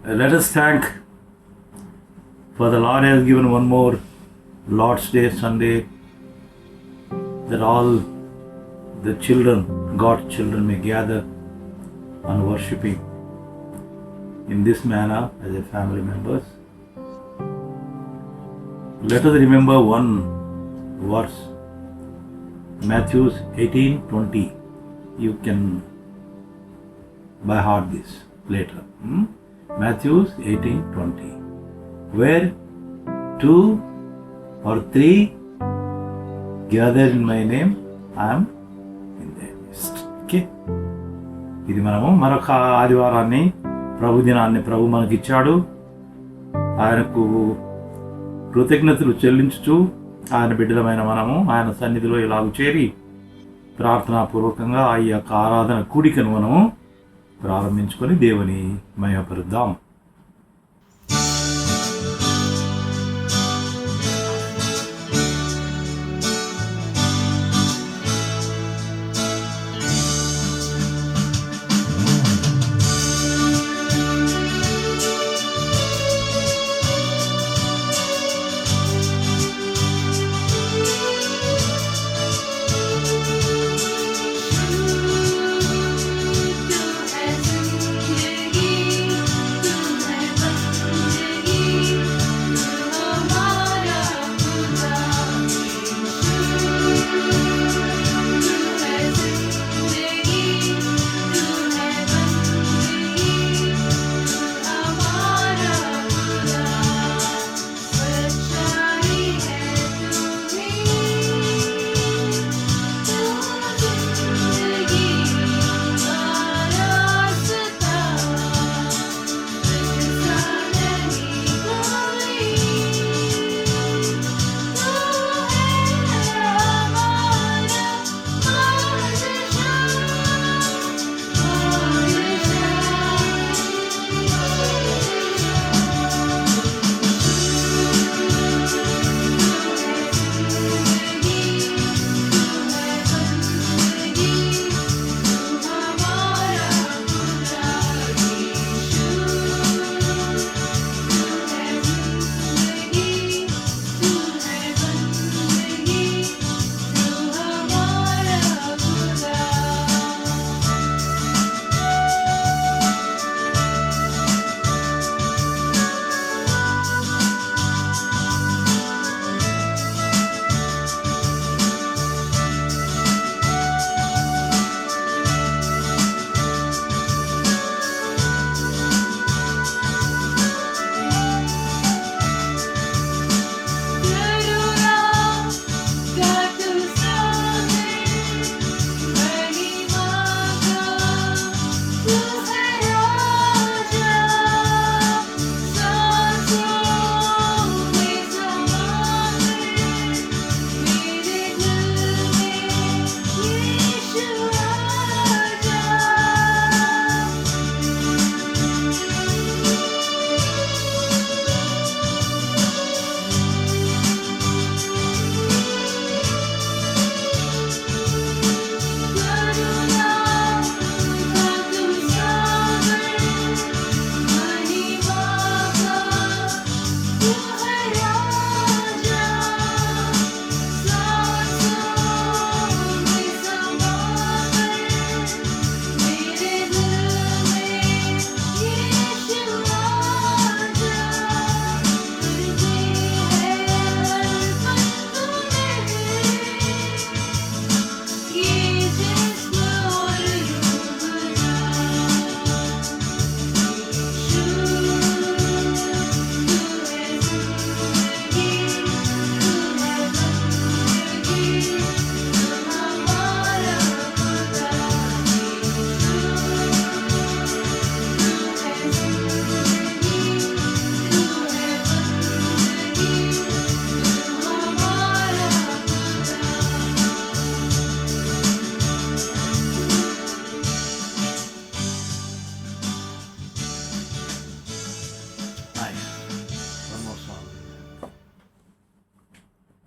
Let us thank for the Lord has given one more Lord's Day Sunday that all the children, God's children, may gather and worshiping in this manner as a family members. Let us remember one verse, Matthew 18:20. You can by heart this later. Matthew 18:20. Where two or three gather in my name, I am in their midst. Okay? ఇది మనము మరొక ఆదివారాన్ని ప్రభు దినాన్ని ప్రభు మనకిచ్చాడు. ఆయనకు కృతజ్ఞతలు చెల్లించుచు ఆయన బిడ్డలమైన మనము ఆయన సన్నిధిలో ఇలాగ చేరి ప్రార్థనాపూర్వకంగా ఆ యొక్క ఆరాధన కూడికను మనము ప్రారంభించుకొని దేవుని మహిమపరుద్దాం.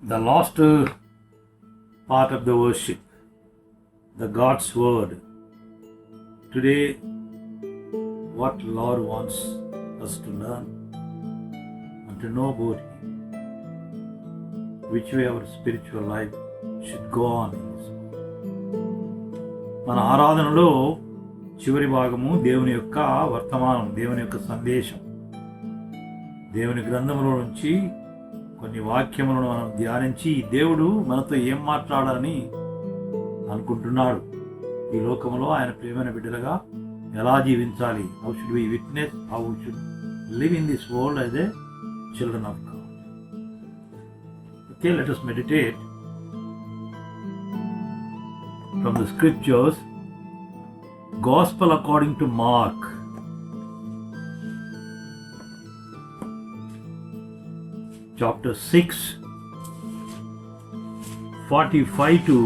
The last part of the worship, the God's word. Today, what Lord wants us to learn and to know about Him, which way our spiritual life should go on in this world. మన ఆరాధనలో చివరి భాగము దేవుని యొక్క వర్తమానం, దేవుని యొక్క సందేశం, దేవుని గ్రంథములో నుంచి కొన్ని వాక్యములను మనం ధ్యానించి దేవుడు మనతో ఏం మాట్లాడాలని అనుకుంటున్నాడు, ఈ లోకంలో ఆయన ప్రియమైన బిడ్డలుగా ఎలా జీవించాలి, how should we witness, how should live in this world as a children of God. Okay, let us meditate from the scriptures. Gospel according to Mark, chapter 6, 45 to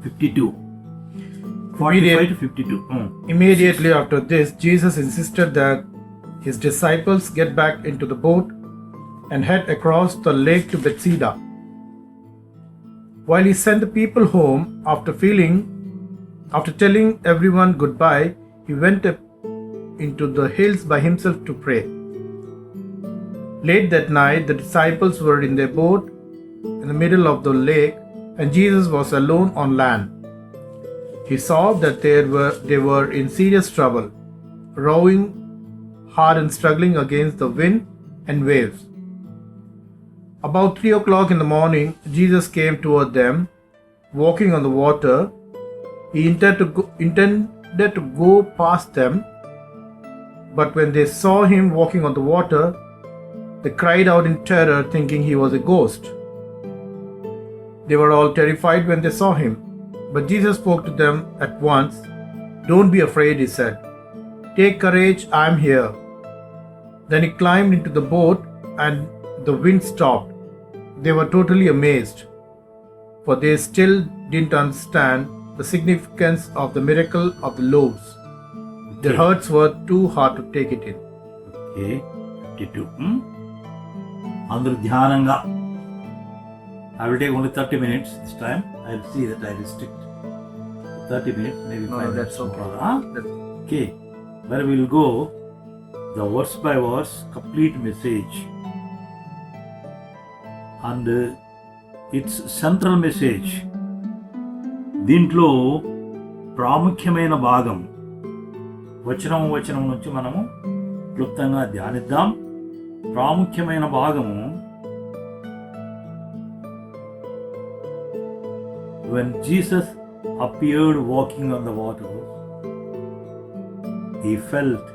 52. 45 to 52. Immediately after this, Jesus insisted that his disciples get back into the boat and head across the lake to Bethsaida. While he sent the people home, after telling everyone goodbye, he went up into the hills by himself to pray. Late that night, the disciples were in their boat in the middle of the lake, and Jesus was alone on land. He saw that they were in serious trouble, rowing hard and struggling against the wind and waves. About 3 o'clock in the morning, Jesus came toward them, walking on the water. He intended to go past them, but when they saw him walking on the water, they cried out in terror, thinking he was a ghost. They were all terrified when they saw him, but Jesus spoke to them at once. "Don't be afraid," he said. "Take courage, I am here." Then he climbed into the boat and the wind stopped. They were totally amazed, for they still didn't understand the significance of the miracle of the loaves. Their hearts were too hard to take it in. Okay, 52. అందరూ ధ్యానంగా. I will take only 30 minutes this time. I will see that I restrict 30 minutes, maybe 5 minutes. That's okay. Okay, where we will go the verse by verse complete message and its central message. దీంట్లో ప్రాముఖ్యమైన భాగం వచనం నుంచి మనము క్లుప్తంగా ధ్యానిద్దాం. ప్రాముఖ్యమైన భాగము, when Jesus appeared walking on the water, they felt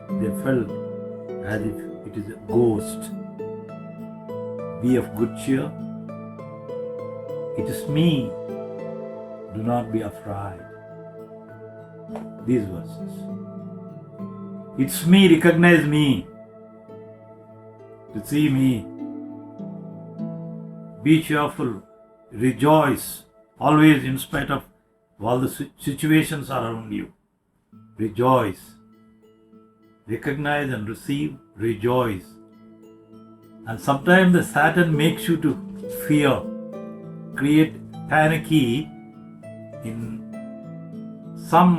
as if it is a ghost. Be of good cheer. It is me. Do not be afraid. These verses. It's me. Recognize me. To see me. Be cheerful. Rejoice. Always, in spite of all the situations around you. Rejoice. Recognize and receive. Rejoice. And sometimes the Satan makes you to fear, create panicky in some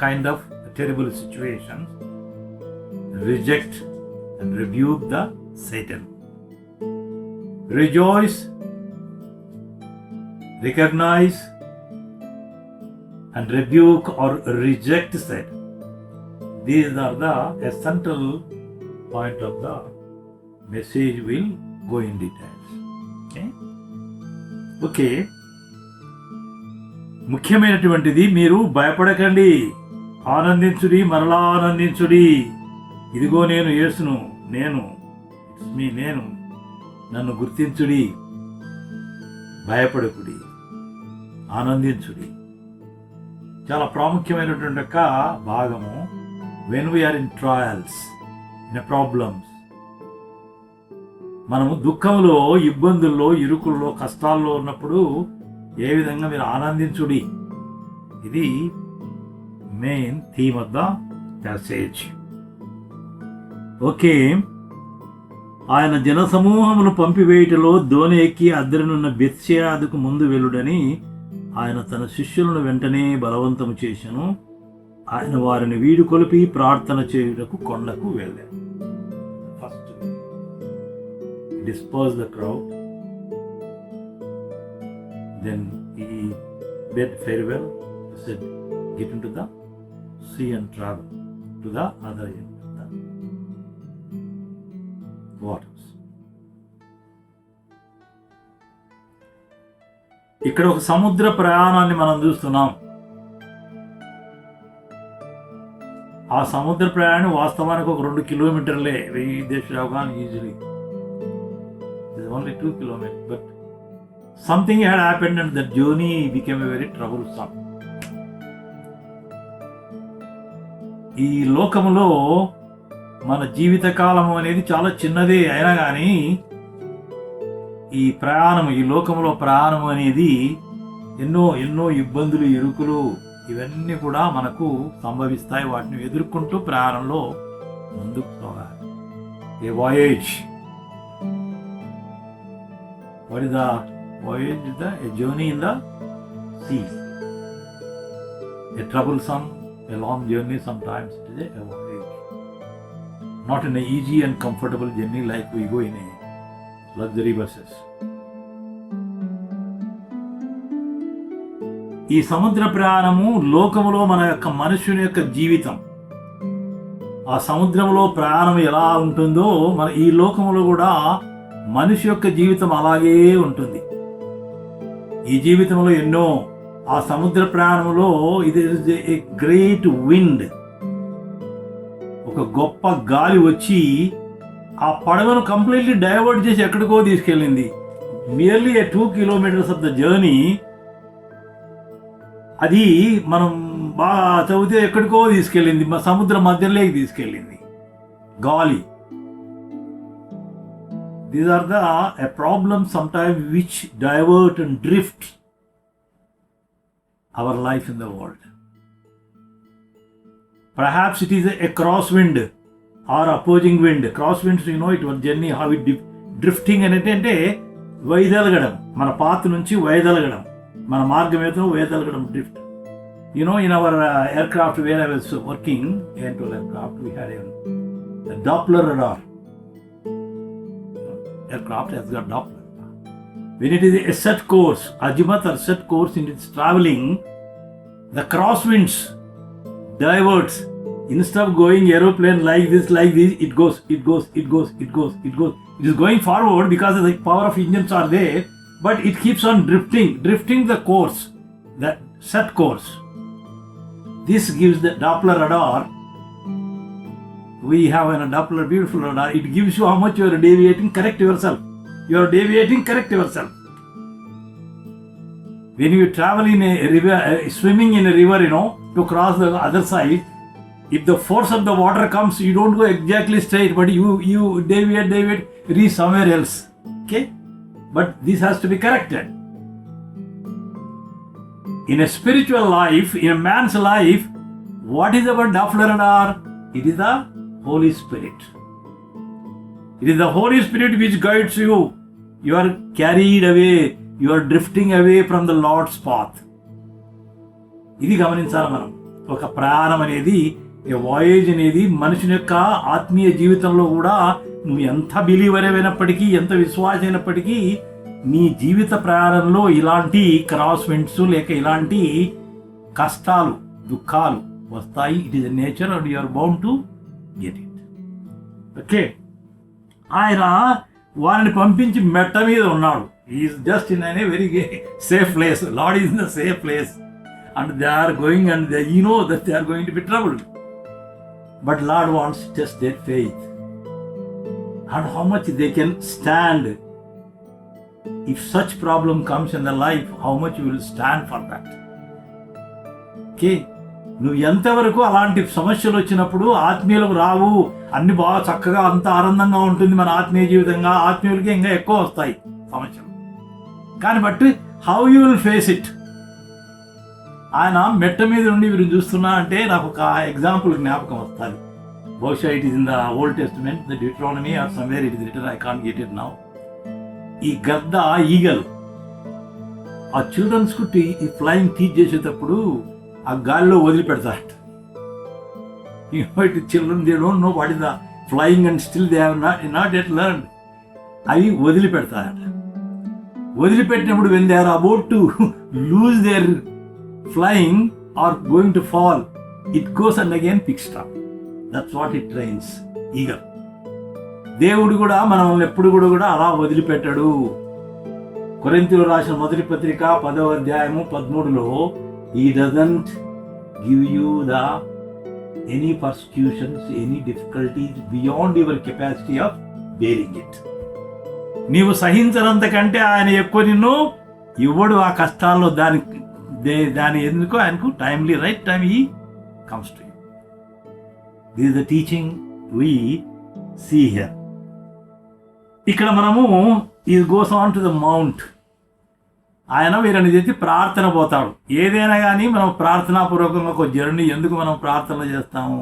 kind of terrible situations. Reject and rebuke the Satan. Rejoice, recognize and rebuke or reject Satan. These are the essential point of the message. Will go in details. Okay. ముఖ్యమైనటువంటిది, మీరు భయపడకండి, ఆనందించుడి, మరలా ఆనందించుడి. ఇదిగో నేను యేసును, నేను నన్ను గుర్తించుడి, భయపడకుడి, ఆనందించుడి. చాలా ప్రాముఖ్యమైనటువంటి ఒక భాగము. When we are in trials, in problems, మనము దుఃఖంలో, ఇబ్బందుల్లో, ఇరుకుల్లో, కష్టాల్లో ఉన్నప్పుడు ఏ విధంగా మీరు ఆనందించుడి. ఇది main theme of the passage. Okay, ఆయన జనసమూహమును పంపివేయుటలో దోణి ఎక్కి అద్దరినున్న బెత్షెయాదుకు ముందు వెళ్ళుడని ఆయన తన శిష్యులను వెంటనే బలవంతము చేసెను. ఆయన వారిని వీడుకొలిపి ప్రార్థన చేయుటకు కొండకు వెళ్ళారు. First dispersed the crowd, then he bid farewell. He said, get into the sea and travel to the other end of the waters. ఇక్కడ ఒక సముద్ర ప్రయాణాన్ని మనం చూస్తున్నాం. ఆ సముద్ర ప్రయాణం వాస్తవానికి ఒక 2 కిలోమీటర్లే. they should have gone easily. It's only 2 kilometers, but something had happened and the journey became a very troublesome. ఈ లోకములో మన జీవిత కాలము అనేది చాలా చిన్నదే అయినా కానీ ఈ ప్రయాణం, ఈ లోకంలో ప్రయాణం అనేది ఎన్నో ఎన్నో ఇబ్బందులు, ఇరుకులు ఇవన్నీ కూడా మనకు సంభవిస్తాయి. వాటిని ఎదుర్కొంటూ ప్రయాణంలో ముందుకు పోవాలి. ఏ voyage, what is the voyage? A journey in the sea. A troublesome, a long journey sometimes. It is a voyage. Not an easy and comfortable journey like we go in a luxury buses. ఈ సముద్ర ప్రయాణము లోకములో మన యొక్క మనుషుని యొక్క జీవితం. ఆ సముద్రంలో ప్రయాణం ఎలా ఉంటుందో మన ఈ లోకములో కూడా మనిషి యొక్క జీవితం అలాగే ఉంటుంది. ఈ జీవితంలో ఎన్నో, ఆ సముద్ర ప్రయాణంలో ఇది ఏ గ్రేట్ విండ్, ఒక గొప్ప గాలి వచ్చి ఆ పడవను కంప్లీట్లీ డైవర్ట్ చేసి ఎక్కడికో తీసుకెళ్ళింది. Nearly 2 kilometers of the journey. అది మనం బాగా చదివితే ఎక్కడికో తీసుకెళ్ళింది, సముద్ర మధ్యలోకి తీసుకెళ్ళింది గాలి. These are a problem sometimes which divert and drift our life in the world. Perhaps it is a crosswind or opposing wind. Crosswinds, you know, it was journey, how it drifting అంటే వైదొలగడం, మన పాత నుంచి వైదొలగడం, మన మార్గం ఏదో వైదొలగడం, drift. You know, in our aircraft where I was working, Airtel aircraft, we had a Doppler radar. Aircraft has got Doppler. When it is a set course, azimuth or set course in its traveling, the crosswinds diverts. Instead of going aeroplane like this, it goes. It is going forward because the power of engines are there, but it keeps on drifting the course, the set course. This gives the Doppler radar. We have a Doppler, beautiful radar. It gives you how much you are deviating, correct yourself. You are deviating, correct yourself. When you travel in a river, swimming in a river, you know, to cross the other side, if the force of the water comes, you don't go exactly straight, but you deviate, reach somewhere else. Okay? But this has to be corrected. In a spiritual life, in a man's life, what is our Doppler radar? It is the Holy Spirit. It is the Holy Spirit which guides you. You are carried away. You are drifting away from the Lord's path. ఇది గమనించాలి మనం. ఒక ప్రయాణం అనేది, ఏ voyage అనేది మనుషుని యొక్క ఆత్మీయ జీవితంలో కూడా నువ్వు ఎంత బిలీవర్ అయినప్పటికీ, ఎంత విశ్వాసం అయినప్పటికీ, నీ జీవిత ప్రయాణంలో ఇలాంటి క్రాస్ విండ్స్ లేక ఇలాంటి కష్టాలు, దుఃఖాలు వస్తాయి. It is a nature and you are bound to get it. Okay, ఆయన వారిని పంపించి మెట్ట మీద ఉన్నాడు. ఈజ్ జస్ట్ ఇన్ అనే very safe place. Lord is in the safe place and they are going and you know that they are going to be troubled. But Lord wants to test their faith and how much they can stand. If such problem comes in their life, how much you will stand for that. Okay, నువ్వు ఎంతవరకు అలాంటి సమస్యలు వచ్చినప్పుడు ఆత్మీయులకు రావు. అన్ని బాగా చక్కగా అంత ఆనందంగా ఉంటుంది మన ఆత్మీయ జీవితంగా. ఆత్మీయులకి ఇంకా ఎక్కువ వస్తాయి సమస్యలు. కానీ but how you will face it. ఆయన మెట్ట మీద నుండి వీరు చూస్తున్నా అంటే నాకు ఒక ఎగ్జాంపుల్ జ్ఞాపకం వస్తుంది. బహుశా it is in the Old Testament, the Deuteronomy or somewhere it is written, I can't get it now. ఈ గద్ద, ఈగల్, ఆ చిల్డ్రన్స్కు ఈ ఫ్లయింగ్ టీచ్ చేసేటప్పుడు ఆ గాలిలో వదిలిపెడతారట. Children they don't know what is the flying and still they have not yet learn. అవి వదిలిపెడతారట. వదిలిపెట్టినప్పుడు when they are about to lose their flying or going to fall, it goes and again picks up. That's what it trains eagle. దేవుడు కూడా మనల్ని ఎప్పుడు కూడా అలా వదిలిపెట్టాడు. కొరింథీయులకు రాసిన మొదటి పత్రిక 10వ అధ్యాయము 13లో He doesn't give you any persecutions, any difficulties beyond your capacity of bearing it. నీవు సహించనంత కంటే ఆయన ఎక్కువ నిన్ను ఇవ్వడు ఆ కష్టాల్లో. దాని ఎందుకు ఆయనకు timely right time he comes to you. This is the teaching we see here. ఇక్కడ మనము ఇది goes on to the mount. ఆయన వీరని చేసి ప్రార్థన పోతాడు. ఏదైనా కానీ మనం ప్రార్థనాపూర్వకంగా ఒక జర్నీ ఎందుకు మనం ప్రార్థన చేస్తాము?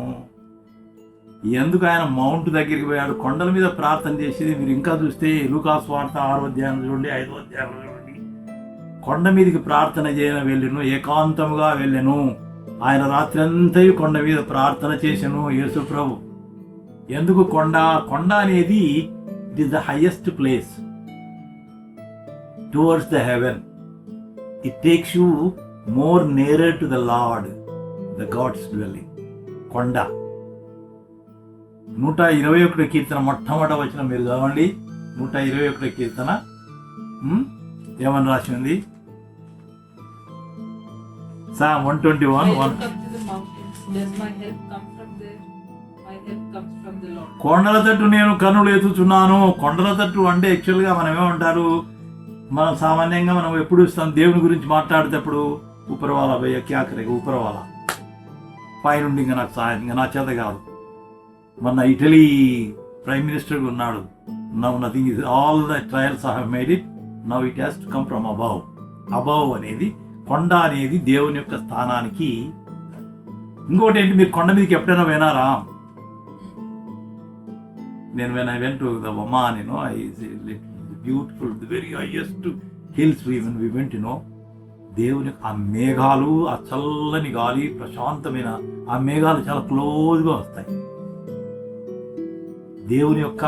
ఎందుకు ఆయన మౌంట్ దగ్గరికి పోయాడు, కొండల మీద ప్రార్థన చేసేది. మీరు ఇంకా చూస్తే లూకా సువార్త 6వ అధ్యాయం చూడండి, 5వ అధ్యాయం చూడండి. కొండ మీదకి ప్రార్థన చేయని వెళ్ళను, ఏకాంతముగా వెళ్ళను. ఆయన రాత్రి అంతా కొండ మీద ప్రార్థన చేశాను యేసు ప్రభు. ఎందుకు కొండ? కొండ అనేది it is the highest place towards the heaven. It takes you more nearer to the Lord, the God's dwelling. కొండ 121 కీర్తన మొట్టమొదటి వచనం మీరు చదవండి. 121 కీర్తన ఏమని రాసి ఉంది? Psalm 121:1. కొండల తట్టు నేను కన్నులు ఎత్తుచున్నాను. కొండల తట్టు అంటే యాక్చువల్గా మనం ఏమంటారు, మనం సామాన్యంగా మనం ఎప్పుడు ఇస్తాం దేవుని గురించి మాట్లాడేటప్పుడు ఉపరవాల భయ్య క్యాకరేగా ఉపరవాల పైనుండి ఇంకా నాకు సాయం, ఇంకా నా చేత కాదు. మొన్న ఇటలీ ప్రైమ్ మినిస్టర్ ఉన్నాడు. Now nothing is all the trials I have made it, now it has to come from above. Above అనేది కొండ అనేది దేవుని యొక్క స్థానానికి. ఇంకోటి ఏంటి, మీరు కొండ మీదకి ఎప్పుడైనా వినారా? నేను when I went to the Oman, beautiful, the very highest hills when we went, దేవుని ఆ మేఘాలు, ఆ చల్లని గాలి, ప్రశాంతమైన ఆ మేఘాలు చాలా క్లోజ్గా వస్తాయి. దేవుని యొక్క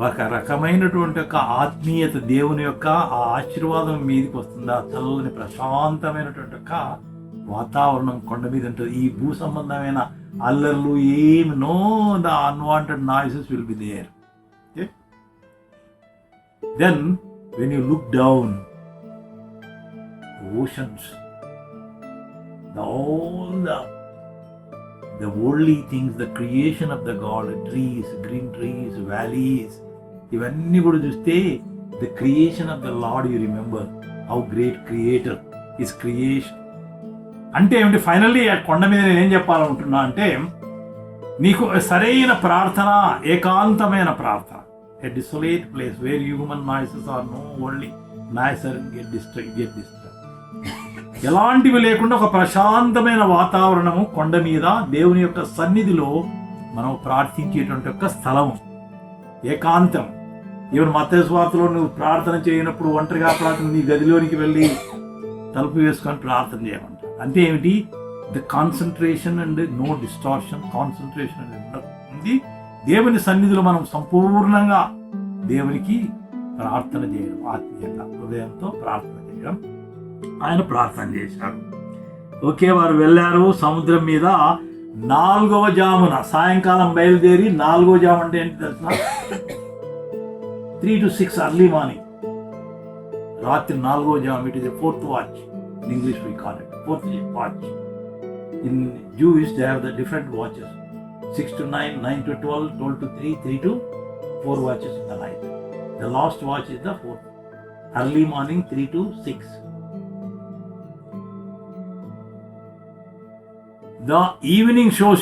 ఒక రకమైనటువంటి యొక్క ఆత్మీయత, దేవుని యొక్క ఆ ఆశీర్వాదం మీదకి వస్తుంది. ఆ చల్లని ప్రశాంతమైనటువంటి యొక్క వాతావరణం కొండ మీద ఉంటుంది. ఈ భూ సంబంధమైన అల్లర్లు ఏమి, no the unwanted noises will be there. Then when you look down, oceans, all the worldly things, the creation of the God, trees, green trees, valleys, ఇవన్నీ కూడా చూస్తే the creation of the Lord, you remember how great creator is creation. అంటే ఏమిటి? Finally ఆ కొండ మీద నేను ఏం చెప్పాలనుకుంటున్నా అంటే, నీకు సరైన ప్రార్థన, ఏకాంతమైన ప్రార్థన, a desolate place where human noises are no only noise and get distracted. ఎలాంటివి లేకుండా ఒక ప్రశాంతమైన వాతావరణము కొండ మీద దేవుని యొక్క సన్నిధిలో మనం ప్రార్థించేటువంటి యొక్క స్థలము, ఏకాంతం. ఈవెన్ మత్తయి సువార్తలో నువ్వు ప్రార్థన చేయనప్పుడు ఒంటరిగా ప్రార్థన, నీ గదిలోనికి వెళ్ళి తలుపు వేసుకొని ప్రార్థన చేయమంట. అంటే ఏమిటి? The concentration and no distortion. Concentration అనేది దేవుని సన్నిధిలో మనం సంపూర్ణంగా దేవునికి ప్రార్థన చేయడం, ఆత్మీయంగా హృదయంతో ప్రార్థన చేయడం. ఆయన ప్రార్థన చేశారు. ఓకే, వారు వెళ్ళారు సముద్రం మీద. 4వ జామున, సాయంకాలం బయలుదేరి 4వ జాము అంటే ఏంటి తెలుసా? 3 to 6 early morning. రాత్రి 4వ జాము. It is the 4th watch. In English we call it 4th watch. In Jewish they have the different watches. 6 to 9, 9 to 12, 12 to 3, 3 to 4 watches in the night. The last watch is the 4th. Early morning 3 to 6. The evening shows,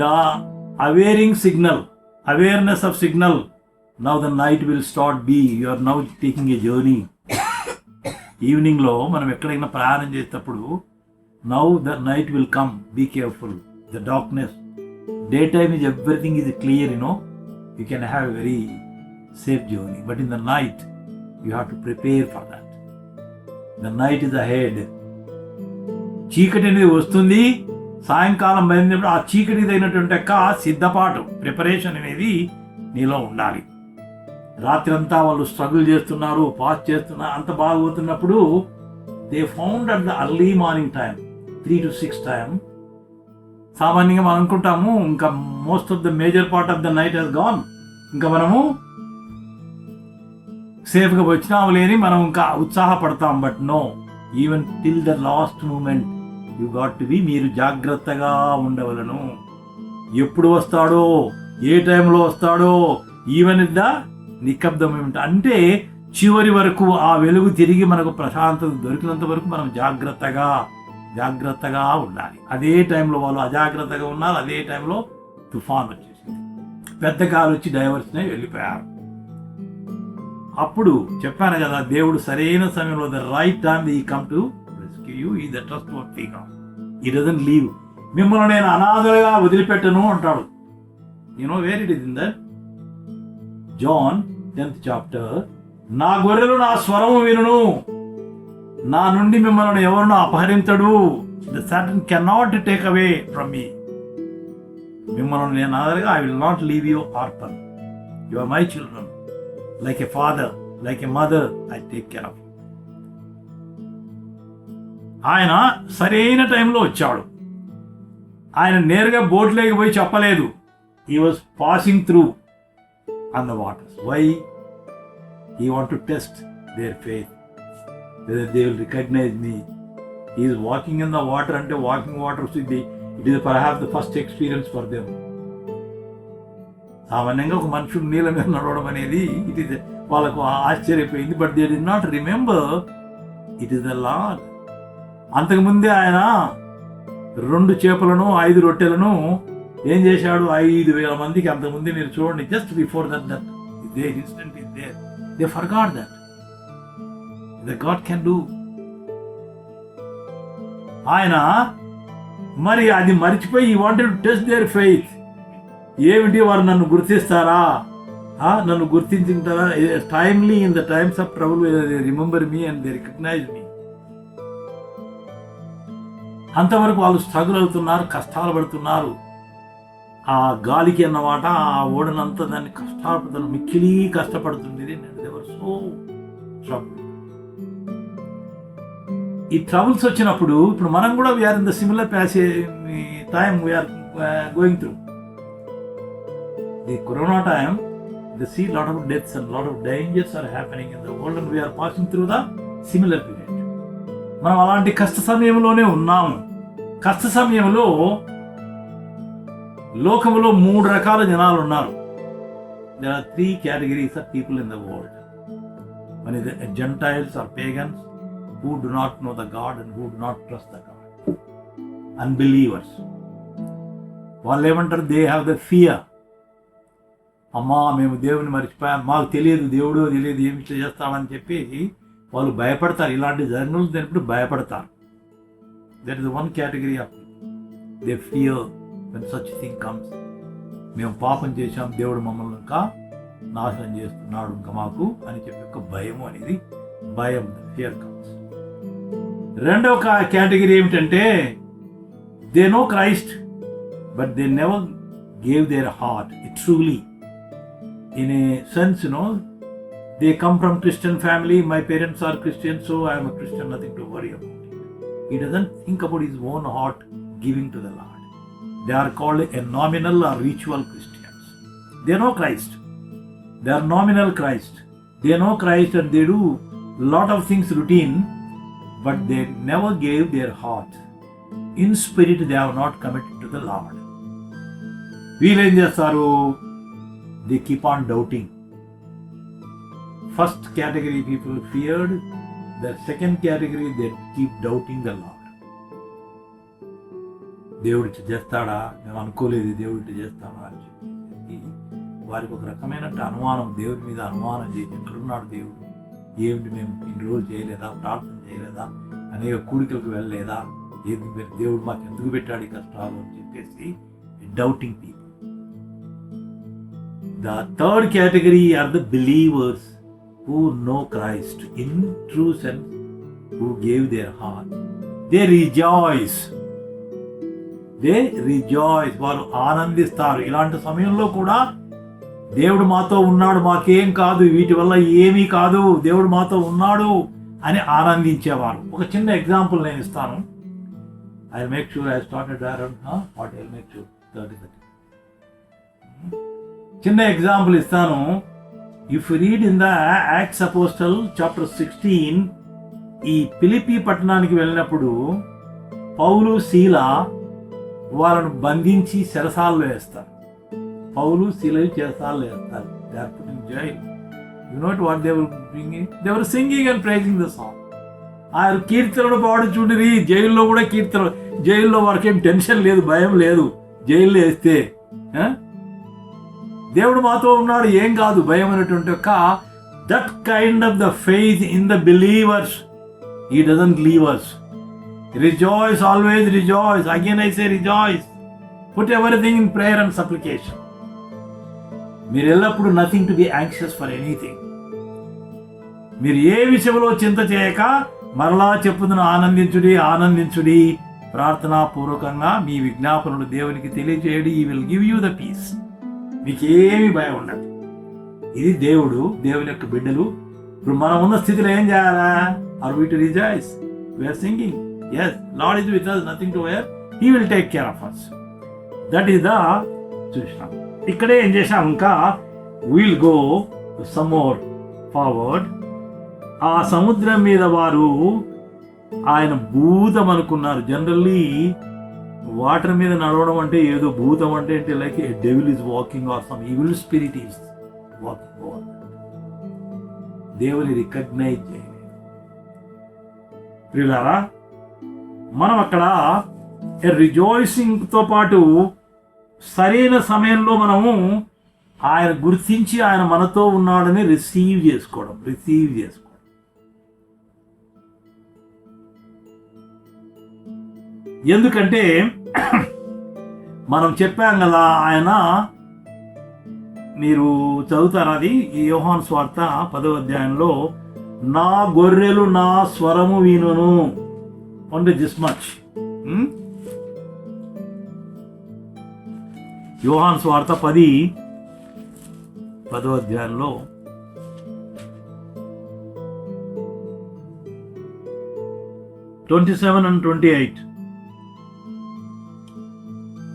the awareing signal, awareness of signal. Now the night will start be. You are now taking a journey. Evening లో మనం ఎక్కడైనా ప్రయాణం చేసేటప్పుడు, now the night will come. Be careful. The darkness. Daytime is everything is clear, you can have a very safe journey. But in the night, you have to prepare for that. The night is ahead. చీకటి అనేది వస్తుంది, సాయంకాలం బయలుదేరినప్పుడు ఆ చీకటి తగినటువంటి యొక్క సిద్ధపాటు, ప్రిపరేషన్ అనేది నీలో ఉండాలి. రాత్రి అంతా వాళ్ళు స్ట్రగుల్ చేస్తున్నారు, పాస్ చేస్తున్నారు, అంత బాగుపోతున్నప్పుడు they found at the early morning time 3 to 6 time. సామాన్యంగా మనం అనుకుంటాము ఇంకా most of the major part of the night has gone, ఇంకా మనము సేఫ్గా వచ్చినాము లేని మనం ఇంకా ఉత్సాహపడతాం. But no, even till the last moment you got to be, మీరు జాగ్రత్తగా ఉండవలను. ఎప్పుడు వస్తాడో, ఏ టైంలో వస్తాడో, even in the nick of the moment, అంటే చివరి వరకు ఆ వెలుగు తిరిగి మనకు ప్రశాంతత దొరికినంత వరకు మనం జాగ్రత్తగా ఉండాలి. అదే టైంలో వాళ్ళు అజాగ్రత్తగా ఉన్నారు. అదే టైంలో తుఫాన్ వచ్చేసింది, పెద్ద గాలి వచ్చి డైవర్షన్ అయి వెళ్ళిపోయారు. అప్పుడు చెప్పాను కదా, దేవుడు సరైన సమయంలో the right time he come to rescue you, he the trustworthy God, he doesn't leave. మిమ్మల్ని నేను అనాథలుగా వదిలిపెట్టను అంటాడు. Where it is in that John 10th chapter, నా గొర్రెలు నా స్వరము వినును, నా నుండి మిమ్మల్ని ఎవరును అపహరించడు. The Satan cannot take away from me. మిమ్మల్ని నేను అదరగా I will not leave you orphan. You are my children. Like a father, like a mother, I take care of you. ఆయన సరైన టైంలో వచ్చాడు. ఆయన నేరుగా బోట్లోకి పోయి చెప్పలేదు. He was passing through on the waters. Why? He want to test their faith, whether they will recognize me. He is walking in the water, and walking water it is perhaps the first experience for them. సామాన్యంగా ఒక మనుషుడు నీళ్ళ మీద నడవడం అనేది it is వాళ్ళకు ఆశ్చర్యపోయింది. But they did not remember it is the lord. అంతకుముందే ఆయన 2 చేపలను 5 రొట్టెలను ఏం చేశాడు? 5,000 మందికి. అంతకుముందే మీరు చూడండి, just before that their incident is there. They forgot that God can do. ఆయన మరి అది మర్చిపోయి he wanted to test their faith. ఏమిటి, వారు నన్ను గుర్తిస్తారా, నన్ను గుర్తించుకుంటారా? Timely in the times of trouble they remember me and they recognize me. అంతవరకు వాళ్ళు స్ట్రగుల్ అవుతున్నారు, కష్టాలు పడుతున్నారు. ఆ గాలికి అన్నమాట, ఆ ఓడనంతా దాన్ని కష్టపడుతున్నారు, మిక్కిలి కష్టపడుతుంది. So trouble. ఈ ట్రబుల్స్ వచ్చినప్పుడు ఇప్పుడు మనం కూడా we're in the similar time we're going through the corona time. The see lot of deaths and lot of dangers are happening in the world and we're passing through the similar period. మనం అలాంటి కష్ట సమయంలోనే ఉన్నాము. కష్ట సమయంలో లోకంలో 3 రకాల జనాలు ఉన్నారు. There are 3 categories of people in the world. One is the Gentiles or pagans who do not know the God and who do not trust the God. Unbelievers. వాళ్ళు ఏమంటారు? They have the fear. అమ్మా, మేము దేవుని మర్చిపోయాం, మాకు తెలియదు, దేవుడు తెలియదు, ఏమి చేస్తామని చెప్పి వాళ్ళు భయపడతారు. ఇలాంటి జర్నలు తెలిపినప్పుడు భయపడతారు. That is one category of they fear when such thing comes. మేము పాపం చేశాం, దేవుడు మమ్మల్ని ఇంకా నాశనం చేస్తున్నాడు ఇంకా మాకు అని చెప్పి ఒక భయం అనేది, భయం, ఫియర్ కమ్స్. రెండవ కేటగిరీ ఏమిటంటే they know Christ but they never gave their heart truly. In a sense, they come from Christian family, my parents are Christian, so I am a Christian, nothing to worry about it. He doesn't think about his own heart giving to the Lord. They are called a nominal or ritual Christians. They know Christ. They are nominal Christ. They know Christ and they do lot of things routine, but they never gave their heart. In spirit they have not committed to the Lord. వీళ్ళు ఏం చేస్తారు? They keep on doubting. First category people feared. The second category they keep doubting the Lord. దేవుడు ఇట్లా చేస్తాడా, మేము అనుకోలేదు దేవుడు చేస్తాడా అని చెప్పి వారికి ఒక రకమైన అనుమానం, దేవుడి మీద అనుమానం చేసి ఎక్కడున్నాడు దేవుడు, ఏమిటి మేము ఇన్ని రోజులు చేయలేదా, ప్రార్థన చేయలేదా, అనేక కూడికలకు వెళ్ళలేదా, దేవుడు మాకు ఎందుకు పెట్టాడు ఈ కష్టాలు అని చెప్పేసి doubting people. The third category are the believers who know Christ in true sense. who gave their heart. They rejoice. వారు ఆనందిస్తారు. ఇలాంటి సమయంలో కూడా దేవుడు మాతో ఉన్నాడు, మాకేం కాదు, వీటి వల్ల ఏమీ కాదు, దేవుడు మాతో ఉన్నాడు అని ఆనందించేవారు. ఒక చిన్న ఎగ్జాంపుల్ నేను ఇస్తాను. I make sure I started around what I make sure 30. చిన్న ఎగ్జాంపుల్ ఇస్తాను. If read in the acts apostle chapter 16, ఈ ఫిలిప్పీ పట్టణానికి వెళ్ళినప్పుడు పౌలు శీల వాళ్ళను బంధించి చెరసాలలో వేస్తారు. పౌలు శీల చెరసాలలో వేస్తారు. They are put in jail. You know what they were bringing? They were singing and praising the song. ఆయన కీర్తనలు పాడుచుండిరి. జైల్లో కూడా కీర్తనలు. జైల్లో వారికేం టెన్షన్ లేదు, భయం లేదు. జైల్లో వేస్తే దేవుడు మాతో ఉన్నాడు, ఏం కాదు, భయం అనేటువంటి ఒక that kind of the faith in the believers. He doesn't leave us. Rejoice, always rejoice. Again I say rejoice. Put everything in prayer and supplication. మీరు ఎల్లప్పుడూ nothing to be anxious for anything. మీరు ఏ విషయంలో చింత చేయక మరలా చెప్పుదును ఆనందించుడి. ప్రార్థనాపూర్వకంగా మీ విజ్ఞాపనలు దేవునికి తెలియజేయడి. He will give you the peace. మీకేమి భయం ఉండదు. ఇది దేవుని యొక్క బిడ్డలు. ఇప్పుడు మనం ఉన్న స్థితిలో ఏం చేయాలా? Are we to rejoice? We are singing. yes, Lord is with us, nothing to wear. He will take care of us. That is the situation. ఇక్కడే ఏం చేశాం, ఇంకా will go some more forward. ఆ సముద్రం మీద వారు ఆయన భూతం అనుకున్నారు. జనరల్లీ వాటర్ మీద నడవడం అంటే ఏదో భూతం అంటే like A devil is walking are some evil spirit is walking over. దేవుని రికగ్నైజ్ చేయాలి. ప్రియులారా, మనం అక్కడ రిజాయిసింగ్తో పాటు సరైన సమయంలో మనము ఆయన గుర్తించి ఆయన మనతో ఉన్నాడని రిసీవ్ చేసుకోవడం. ఎందుకంటే మనం చెప్పాం కదా, ఆయన మీరు చదువుతారు అది ఈ యోహాను సువార్త 10వ అధ్యాయంలో, నా గొర్రెలు నా స్వరము వినును. Only this much. యోహాను సువార్త 10వ అధ్యాయంలో 27 and 28.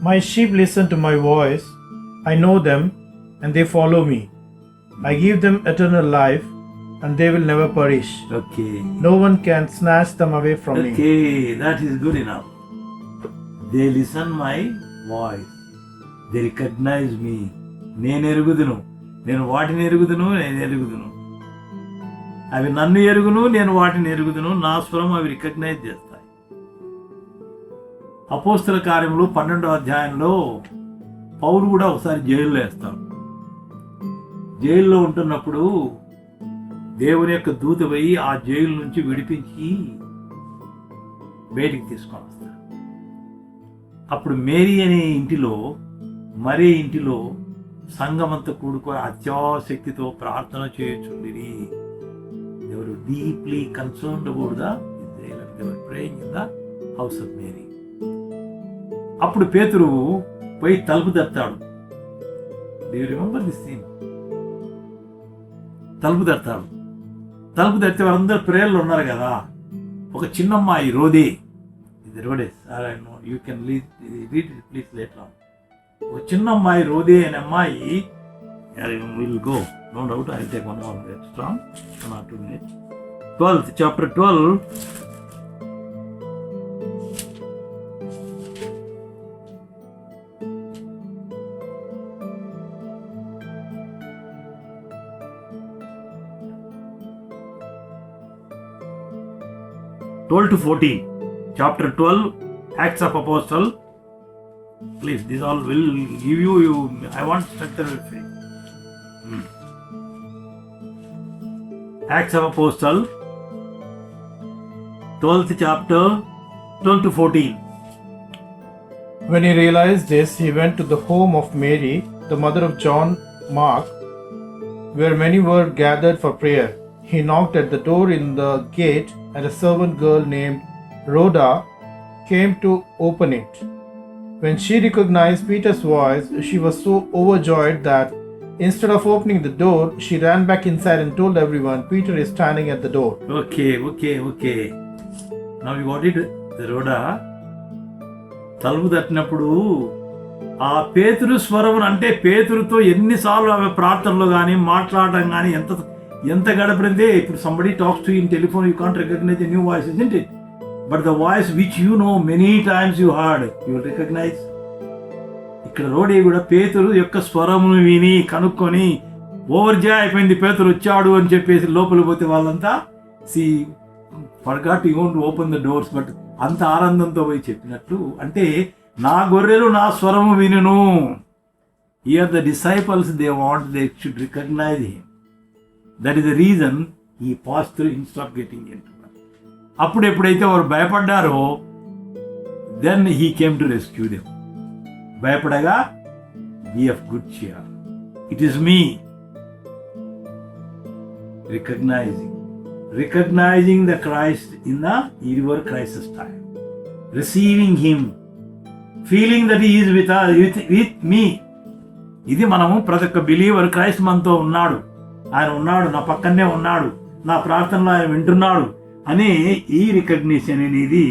My sheep listen to my voice. I know them, and they follow me. I give them eternal life, and they will never perish. Okay. No one can snatch them away from me. Okay, that is good enough. They listen my voice. They recognize me. నేను ఎరుగుదును, నేను వాటిని ఎరుగుదును, అవి నన్ను ఎరుగును, నేను వాటిని ఎరుగుదును. నా స్వరం అవి రికగ్నైజ్ చేస్తాయి. అపోస్తల కార్యములు 12వ అధ్యాయంలో పౌలు కూడా ఒకసారి జైల్లో వేస్తాడు. జైల్లో ఉంటున్నప్పుడు దేవుని యొక్క దూత పోయి ఆ జైలు నుంచి విడిపించి బయటికి తీసుకొని వస్తాడు. అప్పుడు మేరీ అనే మరీ ఇంటిలో సంఘమంతా కూడుకొని అత్యాశక్తితో ప్రార్థన చేయుచుండిరి. They were deeply concerned about the Israelites. They were praying in the house of Mary. అప్పుడు పేతురు పోయి తలుపు తడతాడు. Do you remember this scene? తలుపు తడితే వాళ్ళందరూ ప్రేయర్లు ఉన్నారు కదా. ఒక చిన్నమ్మాయి Rhoda, you can read it please later. ఒక చిన్నమ్మాయి రోదే అనే అమ్మాయి will go, no doubt I take 1 hour extra, 1 or 2 minutes. 12th chapter 12. to 14, chapter 12, Acts of Apostle. Please, this all will give you I want structure with faith. Acts of Apostle, 12th chapter, 12 to 14. When he realized this, he went to the home of Mary, the mother of John Mark, where many were gathered for prayer. He knocked at the door in the gate, and a servant girl named Rhoda came to open it. When she recognized Peter's voice, she was so overjoyed that instead of opening the door, she ran back inside and told everyone, Peter is standing at the door. Okay. Now you got it, Rhoda. తలుపు తట్టినప్పుడు ఆ పేతురు స్వరం అంటే పేతురుతో ఎన్నిసార్లు ఆమె ప్రార్థనలో కానీ మాట్లాడడం కానీ ఎంత గడపడిందే. ఇప్పుడు somebody talks to you in telephone, you can't recognize a new voice, isn't it? But the voice which you know many times you heard, you will recognize. ఇక్కడ రోడే కూడా పేతురు యొక్క స్వరమును విని కనుక్కొని ఓవర్జాయ్ అయిపోయింది, పేతురు వచ్చాడు అని చెప్పేసి లోపల పోతే వాళ్ళంతా forgot you want to open the doors, but అంత ఆనందంతో పోయి చెప్పినట్లు. అంటే నా గొర్రెలు నా స్వరము వినును. Here the disciples they should recognize him. That is the reason he pass through instead of getting in. అప్పుడు ఎప్పుడైతే వారు భయపడ్డారో then he came to rescue them. భయపడగా be of good cheer, it is me. recognizing the Christ in your crisis time, receiving him, feeling that he is with me. ఇది మనము ప్రతి ఒక్క believer Christ మనతో ఉన్నాడు, ఆయన ఉన్నాడు, నా పక్కనే ఉన్నాడు, నా ప్రార్థనలో ఆయన వింటున్నాడు అనే ఈ రికగ్నిషన్ అనేది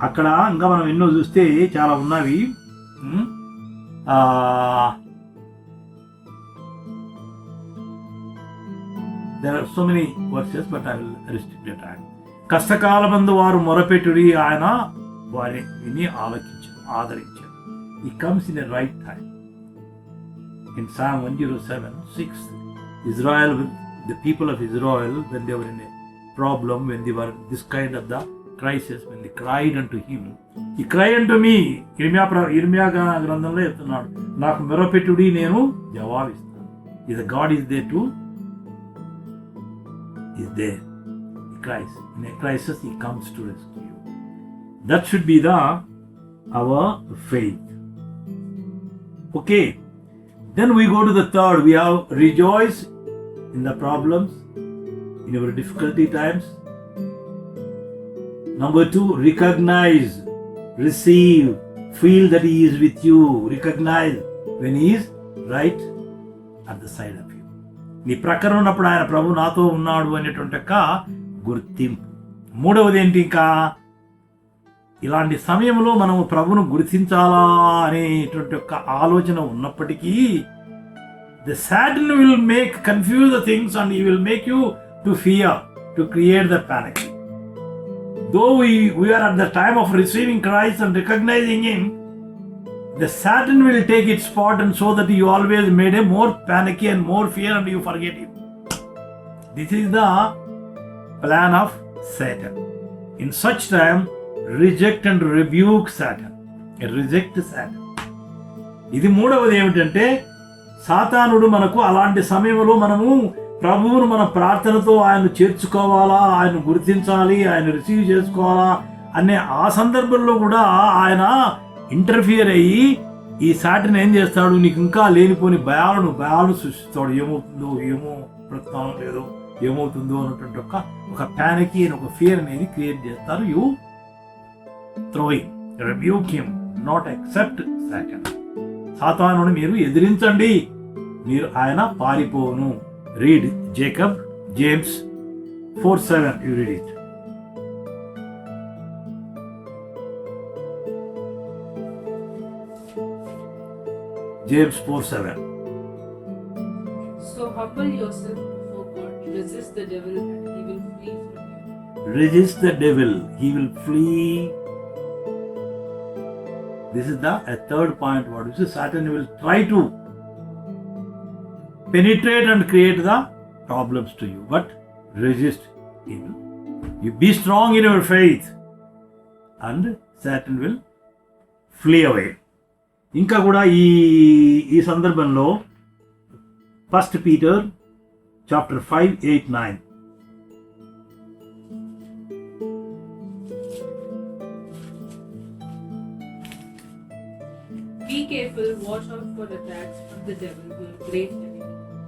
అక్కడ ఇంకా మనం ఎన్నో చూస్తే చాలా ఉన్నవి. There are so many verses, but I will restrict the time. కష్టకాలమందు వారు మొరపెట్టుడి, ఆయన వారి విని ఆదరించారు. He comes in a right time. In Psalm 107:6, Israel, the people of Israel, when they were in a problem, when they were this kind of the crisis, when they cried unto him, he cried unto me. ఇర్మియా గ్రంథంలో చెప్తున్నాడు, నాకు మొరపెట్టుడి నేను జవాబిస్తాను. The God is there to is there. Christ. In a crisis, he comes to rescue you. That should be our faith. Okay. Then we go to the third. We have rejoice in the problems, in your difficulty times. Number 2, recognize, receive, feel that he is with you. Recognize when he is right at the side of you. నీ ప్రక్కన ఉన్నప్పుడు ఆయన ప్రభు నాతో ఉన్నాడు అనేటువంటి యొక్క గుర్తింపు. మూడవది ఏంటి, ఇంకా ఇలాంటి సమయంలో మనము ప్రభును గుర్తించాలా అనేటువంటి యొక్క ఆలోచన ఉన్నప్పటికీ the Satan will make confuse the things and he will make you to fear, to create the panic. Though we are at the time of receiving Christ and recognizing him, the Satan will take its spot and so that you always made a more panicky and more fear and you forget him. This is the plan of Satan. In such time, reject and rebuke Satan. Reject Satan. ఇది మూడవది ఏమిటంటే, సాతానుడు మనకు అలాంటి సమయంలో మనము ప్రభువును మన ప్రార్థనతో ఆయన చేర్చుకోవాలా, ఆయన గుర్తించాలి, ఆయన రిసీవ్ చేసుకోవాలా అనే ఆ సందర్భంలో కూడా ఆయన ఇంటర్ఫియర్ అయ్యి ఈ సాటిని ఏం చేస్తాడు, నీకు ఇంకా లేనిపోని భయాలను సృష్టిస్తాడు. ఏమో ప్రస్తావన లేదో, ఏమవుతుందో అన్నటువంటి ఒక ప్యానిక్ అని ఒక ఫియర్ అనేది క్రియేట్ చేస్తారు. You throwing, rebuke him, not accept Satan. సాతానుని మీరు ఎదిరించండి, మీరు ఆయన పారిపోవును. Read James 4:7. You read it. James 4:7. So humble yourself before God, resist the devil and he will flee from you. Resist the devil, he will flee. This is a third point. What is it? Satan will try to penetrate and create the problems to you, but resist him. You be strong in your faith and Satan will flee away. ఇంకా కూడా ఈ సందర్భంలో 1 Peter chapter 5, 8, 9. Be careful, watch out for attacks from the devil, your great enemy.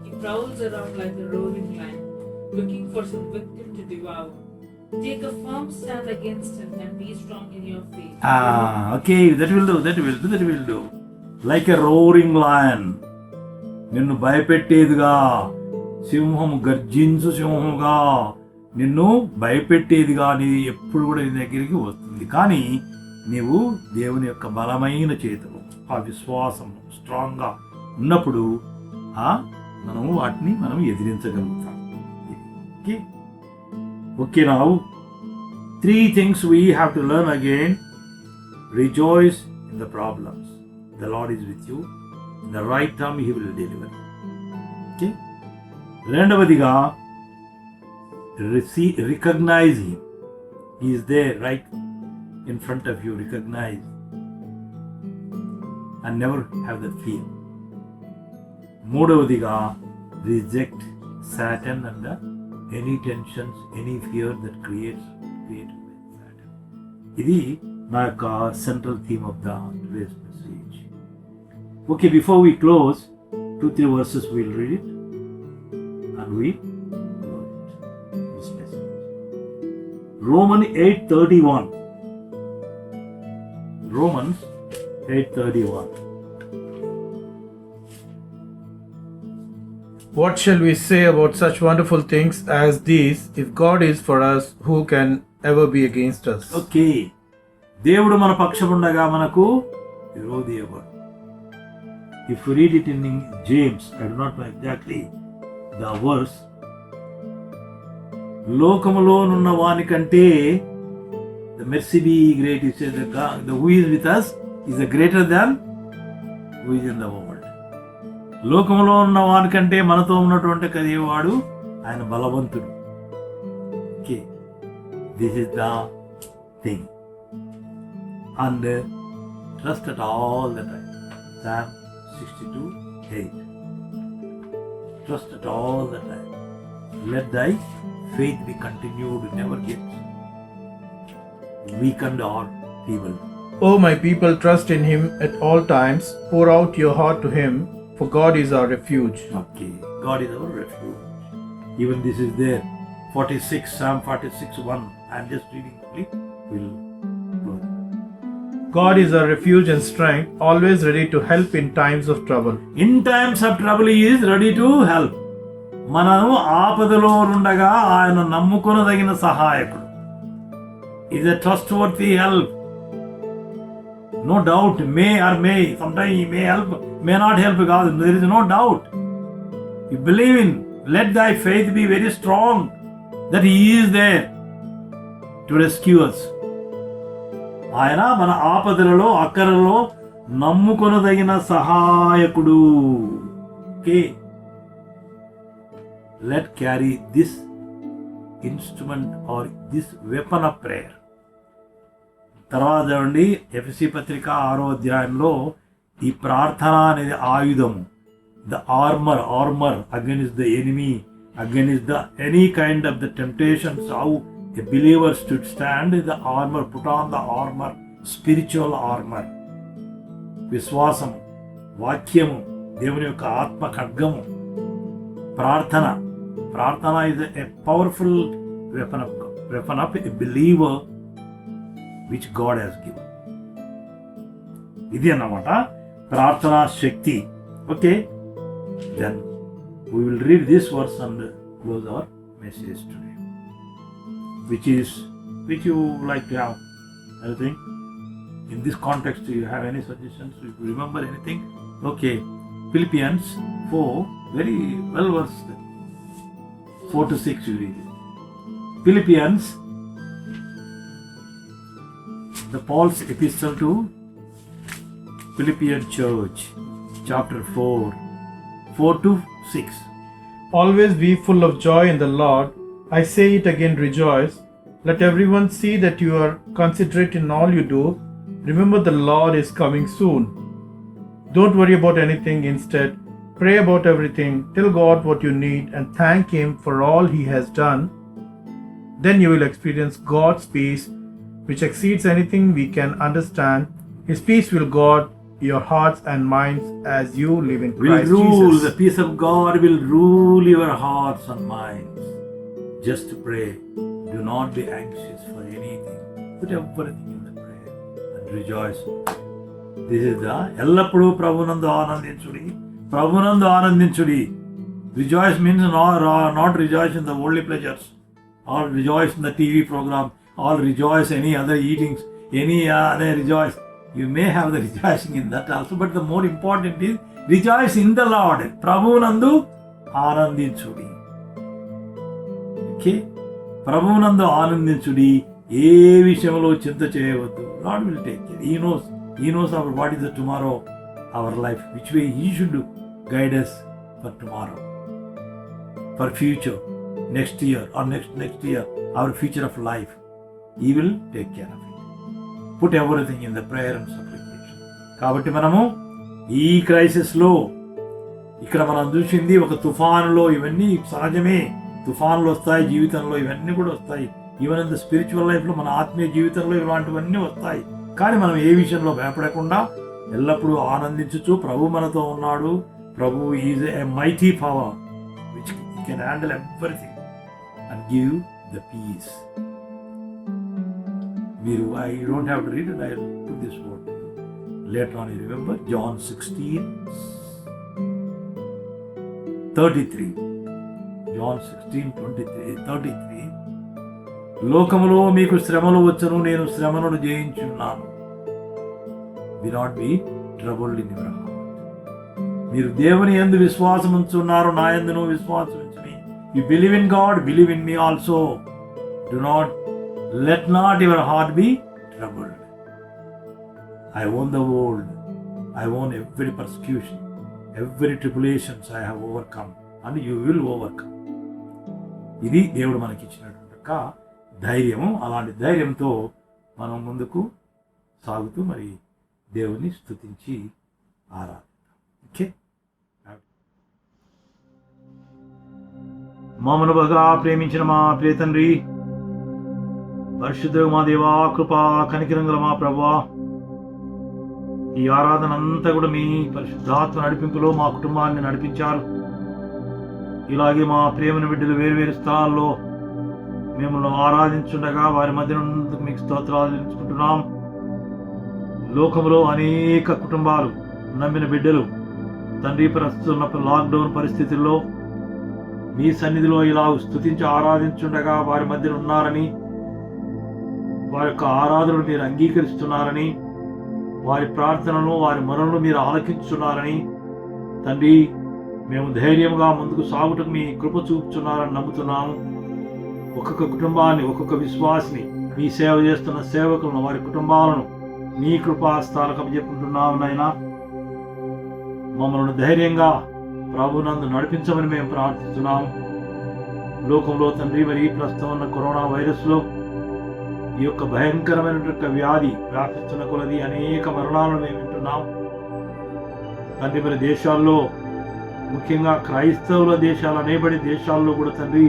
He prowls around like a roaring lion, looking for some victim to devour. Take a firm stand against him and be strong in your faith. Okay, that will do. Like a roaring lion. నిన్ను భయపెట్టేదిగా సింహము గర్జించు సింహముగా నిన్ను భయపెట్టేదిగా నీ ఎప్పుడు కూడా నీ దగ్గరికి వస్తుంది. కానీ నీవు దేవుని యొక్క బలమైన చేతులు ఆ విశ్వాసం స్ట్రాంగ్గా ఉన్నప్పుడు మనము వాటిని మనం ఎదిరించగలుగుతాం. Okay now 3 things we have to learn again. Rejoice in the problems. The Lord is with you. In the right time He will deliver. Okay? రెండవదిగా recognize Him. He is there right in front of you. Recognize and never have that fear. మూడవదిగా reject Satan and any tensions, any fear that created by Satan. ఇది నా యొక్క central theme of the today's message. Okay, before we close, 2-3 verses we'll read it and we close this message. Romans 8:31. Romans 8:31. What shall we say about such wonderful things as these? If God is for us, who can ever be against us? Okay. దేవుడు మన పక్షముండగా మనకు విరోధి ఎవరు? If you read it in James, I do not know exactly the verse. లోకములోనున్న వాని కంటే the mercy be great, he says, the who is with us is greater than who is in the world. లోకములో ఉన్న వాని కంటే మనతో ఉన్నటువంటి కదేవాడు ఆయన బలవంతుడు. Okay, this is the thing. And trust at all the time. Psalm 62:8. Trust at all the time. Let thy faith be continued, never get weakened or feeble. O my people, trust in Him at all times. Pour out your heart to Him, for God is our refuge. Okay, God is our refuge. Even this is there. 46, Psalm 46:1. I am just reading quickly. We'll close. God is our refuge and strength, always ready to help in times of trouble. In times of trouble, He is ready to help. మనము ఆపదలో ఉండగా ఆయన నమ్ముకొనదగిన సహాయకుడు. Is a trustworthy help. No doubt, may. Sometimes He may help, may not help. God, there is no doubt. You believe in. Let thy faith be very strong that He is there to rescue us. ఆయన మన ఆపదలలో అక్కరలో నమ్ముకొనదగిన సహాయకుడు. Okay, let carry this instrument are this weapon of prayer. తర్వాత చూడండి, ఎఫెసీ పత్రిక 6వ అధ్యాయంలో ఈ ప్రార్థన అనేది ఆయుధము. The armour against the enemy, against the any kind of the temptations. How a believer should stand in the armor, put on the armor, spiritual armor. విశ్వాసము, వాక్యము, దేవుని యొక్క ఆత్మ ఖడ్గము, ప్రార్థన is a powerful weapon of a believer which God has given. ఇది అన్నమాట ప్రార్థనా శక్తి. Okay, then we will read this verse and close our message today. Which you like to have anything in this context? Do you have any suggestions? If you remember anything? Okay, Philippians 4, very well verse 4-6 you read it. Philippians, the Paul's epistle to Philippian church, chapter 4:4-6. Always be full of joy in the Lord. I say it again, rejoice. Let everyone see that you are considerate in all you do. Remember, the Lord is coming soon. Don't worry about anything. Instead, pray about everything. Tell God what you need and thank Him for all He has done. Then you will experience God's peace, which exceeds anything we can understand. His peace will guard your hearts and minds as you live in Christ Jesus. The peace of God will rule your hearts and minds. Just pray. Do not be anxious for anything. Put everything in the prayer and rejoice. This is the ఎల్లప్పుడూ ప్రభునందు ఆనందించుడి, ప్రభునందు ఆనందించుడి. Rejoice means not rejoice in the worldly pleasures, or rejoice in the TV program, or rejoice any other eatings, any other rejoice. You may have the rejoicing in that also, but the more important is rejoice in the Lord. ప్రభువునందు ఆనందించుడి. Okay, ప్రభువునందు ఆనందించుడి. ఏ విషయంలో చింత చేయవద్దు. God will take care. He knows what is the tomorrow, our life, which way He should guide us for tomorrow, for future, next year or next year, our future of life. He will take care of it. Put everything in the prayer and supplication. కాబట్టి మనము ఈ క్రైసిస్లో ఇక్కడ మనం చూసింది ఒక తుఫానులో, ఇవన్నీ సహజమే. తుఫాన్లు వస్తాయి జీవితంలో, ఇవన్నీ కూడా వస్తాయి. ఈవెన్ ఇన్ ద స్పిరిచువల్ లైఫ్లో, మన ఆత్మీయ జీవితంలో ఇలాంటివన్నీ వస్తాయి. కానీ మనం ఏ విషయంలో భయపడకుండా ఎల్లప్పుడూ ఆనందించుచు ప్రభు మనతో ఉన్నాడు. ప్రభు is a mighty power which can handle everything and give the peace. మీరు I don't have to read it, I will put this word later on. You remember John 16:33. John 16:33. లోకములో మీకు శ్రమలు వచ్చును, నేను శ్రమలను జయించున్నాను. Be not be troubled in your heart. మీరు దేవుని యందు విశ్వాసం ఉంచున్నారు, నా యందును విశ్వాసం ఉంచుని. You believe in God, believe in me also. Let not your heart be troubled. I own the world. I own every persecution, every tribulations I have overcome, and you will overcome. ఇది దేవుడు మనకి ఇచ్చినటువంటి ధైర్యము. అలాంటి ధైర్యంతో మనం ముందుకు సాగుతూ మరి దేవుని స్తుతించి ఆరాధిద్దాం. ఓకే, మమ్మను బాగా ప్రేమించిన మా ప్రియ తండ్రి, పరిశుద్ధ మా దేవా, కృపా కనికరంగల మా ప్రభువా, ఈ ఆరాధన అంతా కూడా మీ పరిశుద్ధాత్మ నడిపింపులో మా కుటుంబాన్ని నడిపించారు. ఇలాగే మా ప్రేమను బిడ్డలు వేరు స్థలాల్లో మిమ్మల్ని ఆరాధించుండగా వారి మధ్య నుండి మీకు స్తోత్రాలు చెల్లించుకుంటున్నాం. లోకంలో అనేక కుటుంబాలు, నమ్మిన బిడ్డలు తండ్రి ప్రస్తుతం లాక్డౌన్ పరిస్థితుల్లో మీ సన్నిధిలో ఇలా స్తుతించి ఆరాధించుండగా వారి మధ్య ఉన్నారని, వారి యొక్క ఆరాధనలు మీరు అంగీకరిస్తున్నారని, వారి ప్రార్థనలు వారి మొరలను మీరు ఆలకించున్నారని తండ్రి, మేము ధైర్యంగా ముందుకు సాగుటకు మీ కృప చూపుతున్నారని నమ్ముతున్నాము. ఒక్కొక్క కుటుంబాన్ని, ఒక్కొక్క విశ్వాసిని, మీ సేవ చేస్తున్న సేవకులను, వారి కుటుంబాలను మీ కృపాస్తాలకు అప్పచెప్పుకుంటున్నాము. నాయనా, మమ్మల్ని ధైర్యంగా ప్రభునందు నడిపించమని మేము ప్రార్థిస్తున్నాము. లోకంలో తండ్రి మరి ప్రస్తుతం ఉన్న కరోనా వైరస్లో ఈ యొక్క భయంకరమైనటువంటి వ్యాధి వ్యాపిస్తున్న కొలది అనేక మరణాలను మేము వింటున్నాం. తండ్రి మరి దేశాల్లో, ముఖ్యంగా క్రైస్తవుల దేశాలు అనేబడి దేశాల్లో కూడా తండ్రి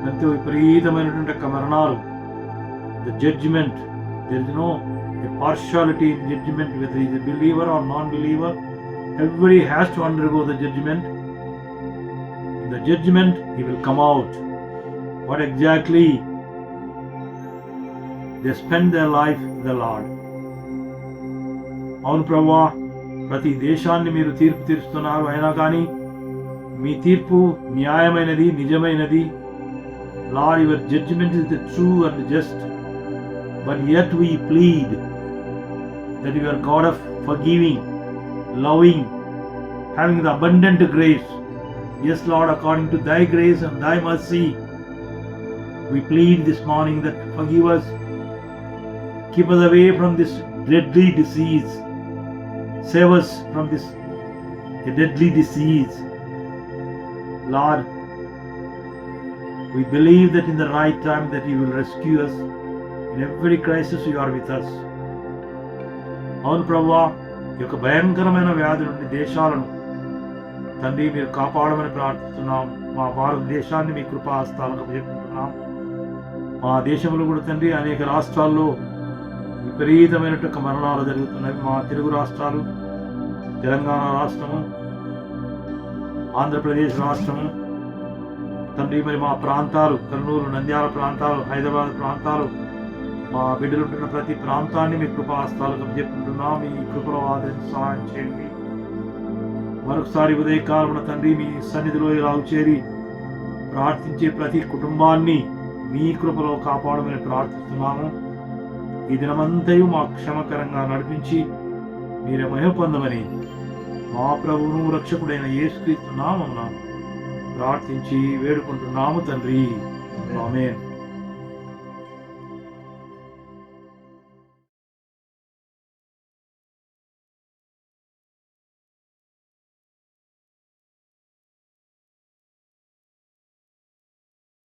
ఎంతో విపరీతమైనటువంటి యొక్క మరణాలు. The judgement, there is no partiality in judgement, whether is a believer or non believer. Everybody has to undergo the judgment. In the judgment, he will come out. What exactly they spend their life with the Lord. అవును ప్రభువా, ప్రతి దేశాన్ని మీరు తీర్పు తీరుస్తున్నారు. అయినా కానీ మీ తీర్పు న్యాయమైనది, నిజమైనది. Lord, your judgment is the true and just. But yet we plead that you are God of forgiving, loving, having the abundant grace. Yes, Lord, according to thy grace and thy mercy, we plead this morning that forgive us, keep us away from this deadly disease, save us from this deadly disease. Lord, we believe that in the right time that you will rescue us. In every crisis you are with us. అవును ప్రభువా, ఈ యొక్క భయంకరమైన వ్యాధి నుండి దేశాలను తండ్రి మీరు కాపాడమని ప్రార్థిస్తున్నాం. మా భారతదేశాన్ని మీ కృపా హస్తాలకు చెప్పుకుంటున్నాం. మా దేశంలో కూడా తండ్రి అనేక రాష్ట్రాల్లో విపరీతమైనటువంటి మరణాలు జరుగుతున్నవి. మా తెలుగు రాష్ట్రాలు, తెలంగాణ రాష్ట్రము, ఆంధ్రప్రదేశ్ రాష్ట్రము, తండ్రి మరి మా ప్రాంతాలు కర్నూలు, నంద్యాల ప్రాంతాలు, హైదరాబాద్ ప్రాంతాలు, మా బిడ్డలు ఉంటున్న ప్రతి ప్రాంతాన్ని మీ కృపాస్తాలకు చెప్పుకుంటున్నాం. మీ కృపలో ఆదరించి సహాయం చేయండి. మరొకసారి ఉదయకాలమున తండ్రి మీ సన్నిధిలో ఇలా చేరి ప్రార్థించే ప్రతి కుటుంబాన్ని మీ కృపలో కాపాడమని ప్రార్థిస్తున్నాము. ఈ దినమంతయు మా క్షమకరంగా నడిపించి మీరే మహిమ పొందమని మా ప్రభువును రక్షకుడైన యేసుక్రీస్తు నామమున ప్రార్థించి వేడుకుంటున్నాము తండ్రి. ఆమేన్.